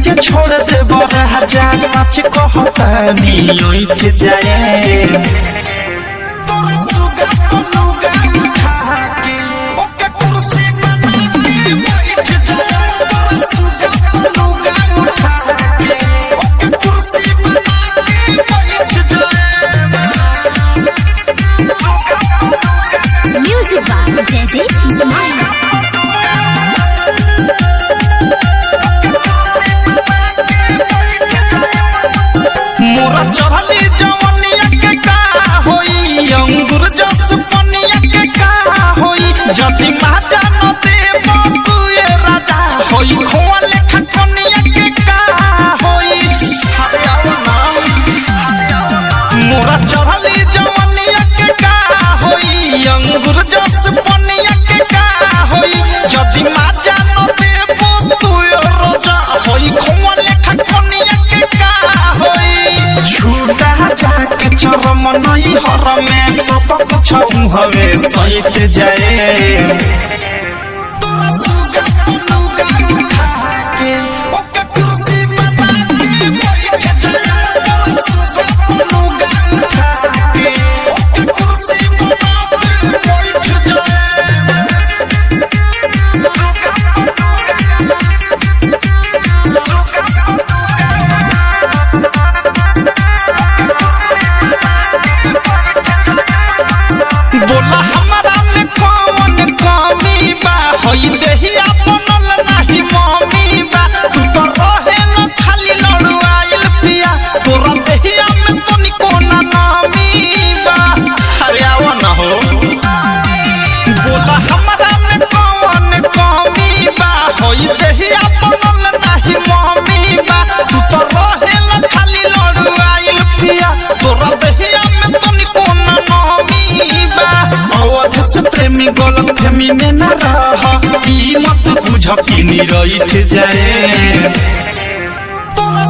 जे छोड़ दे राजा सच कहतानी उठ जाए तोरा सुगा अनुगा उठा के ओके कुर्सी बना के बैठ जाए तोरा सुगा अनुगा उठा के ओके कुर्सी बना के बैठ जाए म्यूजिक बाय जयदीप माही मोरा चढ़ली जवनिया के का होई अंगूर जस पनिया के का होई जदी माजा न देबो तू ए राजा होई खोआ लेखा कनिया के का होई अरे आओ ना मोरा चढ़ली जवनिया के का होई अंगूर जस पनिया के का होई जदी माजा न देबो तू ए राजा होई खोआ लेखा कनिया के का होई छूटा जाके चरम नहीं हर में सब कुछ हवे सहित जाए तोरा सुगा अनुगा उठा के ओके कुर्सी बना के बैठ जाए तोरा सुगा अनुगा उठा के ओके कुर्सी बना के बैठ जाए बोला हमारा में कौन कमी बा होई देहिया बनल नाही मम्मी बा तू तो रहे न खाली लड़ुआइल पिया तोरा देहिया में तनिको ना नामी बा अरे आओ ना हो बोला हमारा में कौन कमी बा होई देहिया बनल नाही मम्मी बा तू तो रहे न खाली लड़ुआइल पिया तोरा देहिया में तनिको ना नामी अवध से प्रेमी गलत फहमी में न रह ई मत बुझ कि निरइठ जाए तोरा